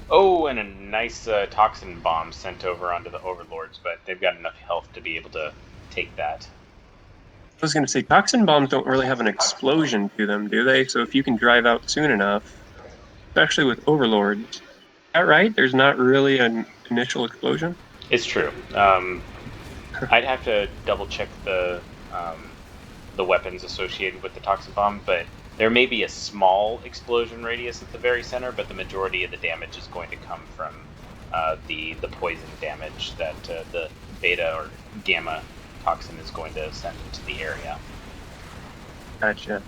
Oh, and a nice Toxin bomb sent over onto the Overlords, but they've got enough health to be able to take that. I was going to say, Toxin bombs don't really have an explosion to them, do they? So if you can drive out soon enough, especially with Overlords, is that right? There's not really an initial explosion? It's true. I'd have to double check the weapons associated with the Toxin bomb, but there may be a small explosion radius at the very center, but the majority of the damage is going to come from the poison damage that the beta or gamma toxin is going to send into the area. Gotcha.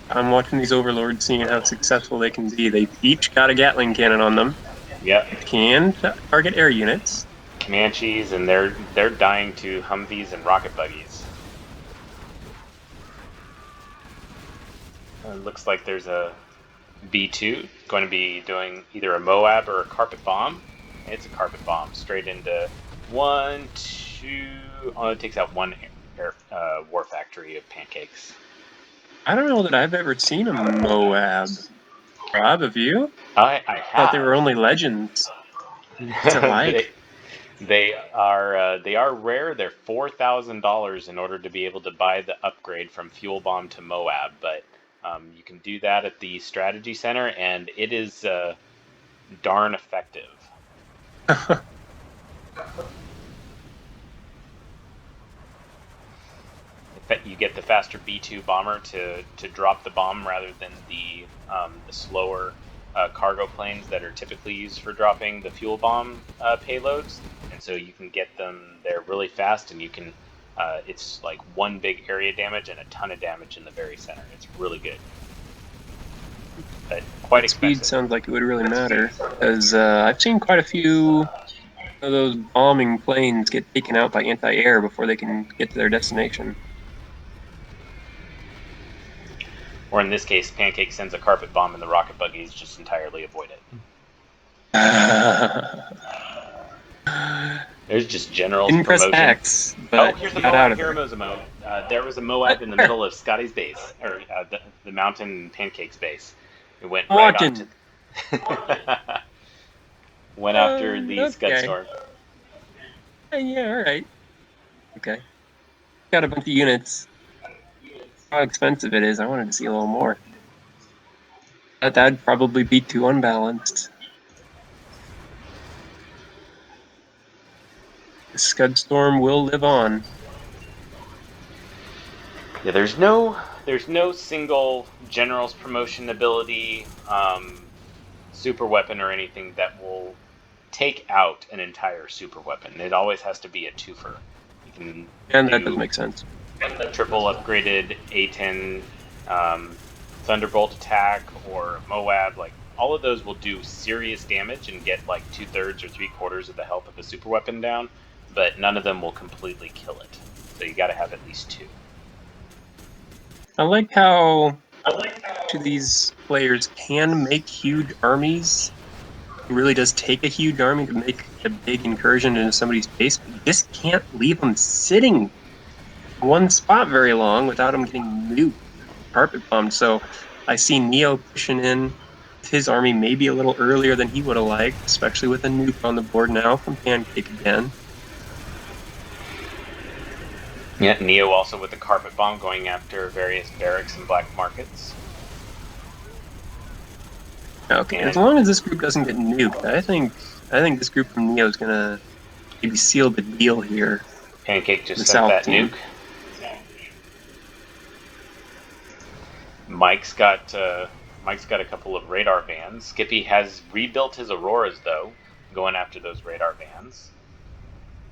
I'm watching these Overlords, seeing how successful they can be. They each got a Gatling cannon on them. Yep. Can target air units. Comanches, and they're dying to Humvees and rocket buggies. Looks like there's a B2 going to be doing either a Moab or a carpet bomb. It's a carpet bomb straight into 1, 2. Oh, it takes out one war factory of Pancakes. I don't know that I've ever seen a Moab. Rob, have you? I have. Thought they were only legends. What's it like? They are rare. They're $4,000 in order to be able to buy the upgrade from Fuel Bomb to Moab, but you can do that at the strategy center, and it is darn effective. You get the faster B2 bomber to drop the bomb rather than the slower cargo planes that are typically used for dropping the fuel bomb payloads, and so you can get them there really fast, and you can It's like one big area damage and a ton of damage in the very center. It's really good. But quite expensive. Speed sounds like it would really matter, because I've seen quite a few of those bombing planes get taken out by anti-air before they can get to their destination. Or in this case, Pancake sends a carpet bomb and the rocket buggies just entirely avoid it. There's just general promotion. X, but here's the got Moab out of Hero it. Mosimo. There was a Moab in the middle of Scotty's base, or the mountain Pancake's base. It went right onto. Went after the Scud Storm. Yeah, all right. Okay. Got a bunch of units. How expensive it is, I wanted to see a little more. That'd probably be too unbalanced. The Scud Storm will live on. Yeah, there's no single general's promotion ability, super weapon or anything that will take out an entire super weapon. It always has to be a twofer. You can that does make sense. Triple upgraded A10 Thunderbolt attack or Moab, like all of those will do serious damage and get like 2/3 or 3/4 of the health of a super weapon down, but none of them will completely kill it. So you got to have at least two. I like how these players can make huge armies. It really does take a huge army to make a big incursion into somebody's base, but you just can't leave them sitting in one spot very long without them getting nuked, carpet bombed. So I see Neo pushing in his army maybe a little earlier than he would have liked, especially with a nuke on the board now from Pancake again. Yeah, Neo also with the carpet bomb going after various barracks and black markets. Okay, as long as this group doesn't get nuked, I think this group from Neo is gonna maybe seal the deal here. Pancake just sent that nuke. Mike's got a couple of radar vans. Skippy has rebuilt his Auroras though, going after those radar vans.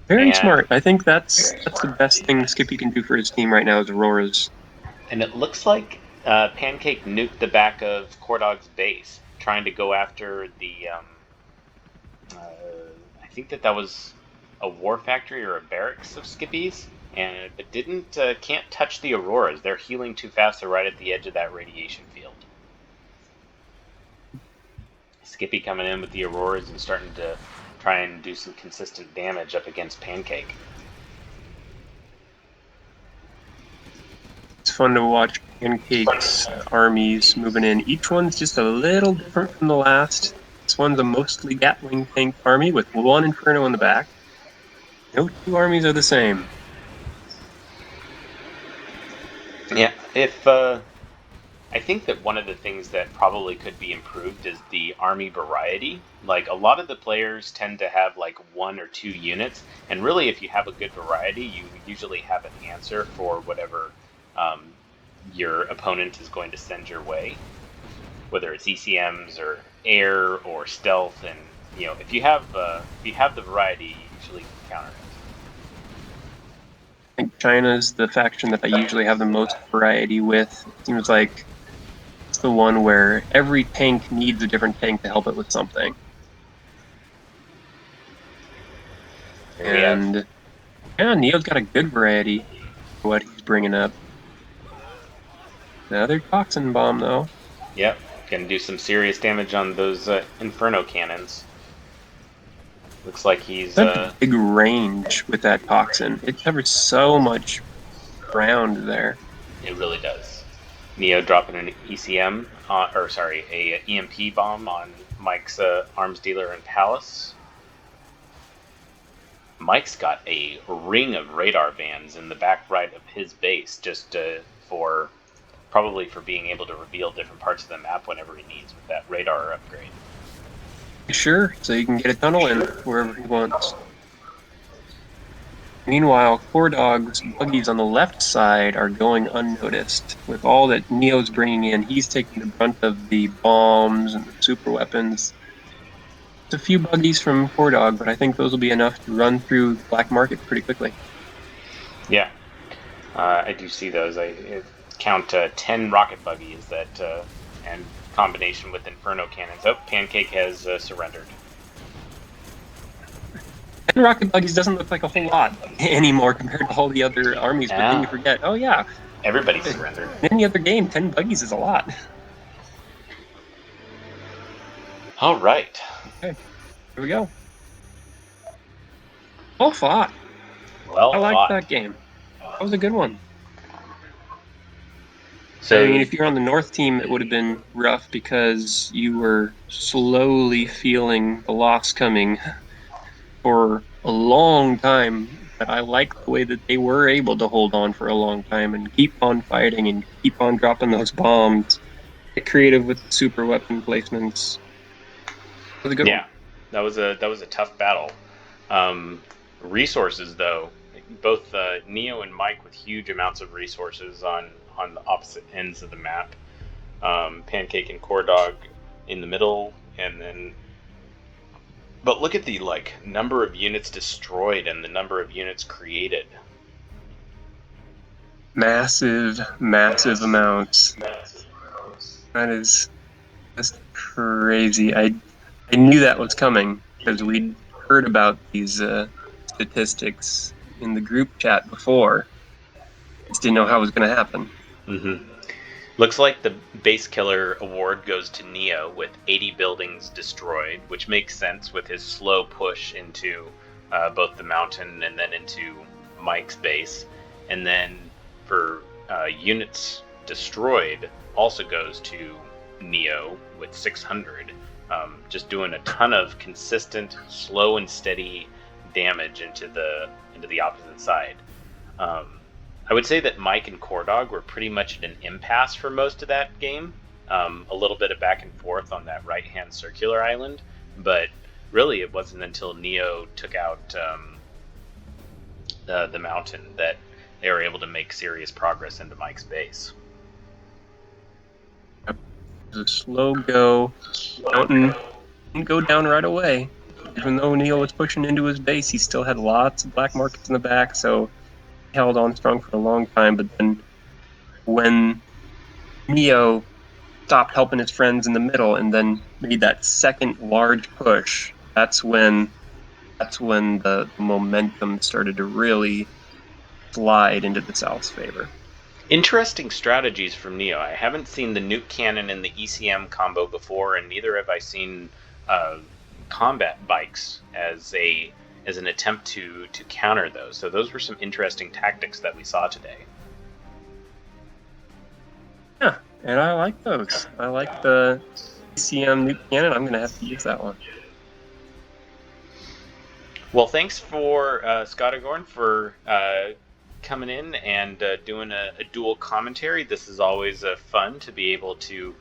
Very smart. I think that's the best thing Skippy can do for his team right now is Auroras. And it looks like Pancake nuked the back of CoreDawg's base, trying to go after the. I think that was a war factory or a barracks of Skippy's, and it can't touch the Auroras. They're healing too fast. They're right at the edge of that radiation field. Skippy coming in with the Auroras and starting to try and do some consistent damage up against Pancake. It's fun to watch Pancake's armies moving in. Each one's just a little different from the last. This one's a mostly Gatling tank army with one Inferno in the back. No two armies are the same. Yeah, I think that one of the things that probably could be improved is the army variety. Like, a lot of the players tend to have like one or two units, and really if you have a good variety, you usually have an answer for whatever your opponent is going to send your way, whether it's ECMs or air or stealth. And if you have the variety, you usually counter it. I think China's the faction that I usually have the most variety with. It seems like it's the one where every tank needs a different tank to help it with something. And yeah, Neo's got a good variety for what he's bringing up. Another Toxin bomb, though. Yep, gonna do some serious damage on those Inferno cannons. Looks like he's a big range with that Toxin. It covers so much ground there. It really does. Neo dropping an ECM, a EMP bomb on Mike's arms dealer and Palace. Mike's got a ring of radar vans in the back right of his base, just probably for being able to reveal different parts of the map whenever he needs with that radar upgrade. Sure, so you can get a tunnel in wherever he wants. Meanwhile, CoreDawg's buggies on the left side are going unnoticed. With all that Neo's bringing in, he's taking the brunt of the bombs and the super weapons. It's a few buggies from CoreDawg, but I think those will be enough to run through Black Market pretty quickly. Yeah, I do see those. I count 10 rocket buggies that, and combination with Inferno cannons. Oh, Pancake has surrendered. And rocket buggies doesn't look like a whole lot anymore compared to all the other armies, but then you Yeah, forget, oh yeah, everybody in surrendered. any other game, 10 buggies is a lot. All right. Okay, here we go. Well fought. I Well liked fought. that game. That was a good one. I So, mean, if you're on the North team, it would have been rough because you were slowly feeling the loss coming for a long time. But I like the way that they were able to hold on for a long time and keep on fighting and keep on dropping those bombs. Get creative with super weapon placements. That was a good one. yeah, that was a tough battle. Um, Resources, though, both Neo and Mike with huge amounts of resources on the opposite ends of the map. Pancake and CoreDawg in the middle, and then. But look at the number of units destroyed and the number of units created. Massive, massive amounts. That is just crazy. I knew that was coming because we'd heard about these statistics in the group chat before. Just didn't know how it was going to happen. Hmm. Looks like the base killer award goes to Neo with 80 buildings destroyed, which makes sense with his slow push into both the mountain and then into Mike's base. And then for units destroyed, also goes to Neo with 600, just doing a ton of consistent, slow and steady damage into the opposite side. Um, I would say that Mike and CoreDawg were pretty much at an impasse for most of that game. A little bit of back and forth on that right-hand circular island, but really it wasn't until Neo took out the mountain that they were able to make serious progress into Mike's base. It was a slow go. Mountain didn't go down right away. Even though Neo was pushing into his base, he still had lots of black markets in the back, so he held on strong for a long time. But then when Neo stopped helping his friends in the middle and then made that second large push, that's when the momentum started to really slide into the South's favor. Interesting strategies from Neo. I haven't seen the nuke cannon and the ECM combo before, and neither have I seen uh, combat bikes as an attempt to counter those. So those were some interesting tactics that we saw today. Yeah, and I like those. I like the ECM nuke cannon. I'm going to have to use that one. Well, thanks for Scottagorn for coming in and doing a dual commentary. This is always fun to be able to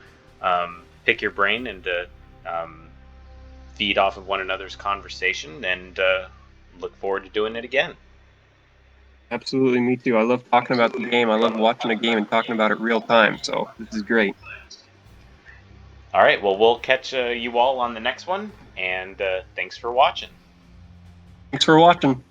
pick your brain and to feed off of one another's conversation, and look forward to doing it again. Absolutely, me too. I love talking about the game. I love watching a game and talking about it real time. So this is great. All right, well, we'll catch you all on the next one, and thanks for watching. Thanks for watching.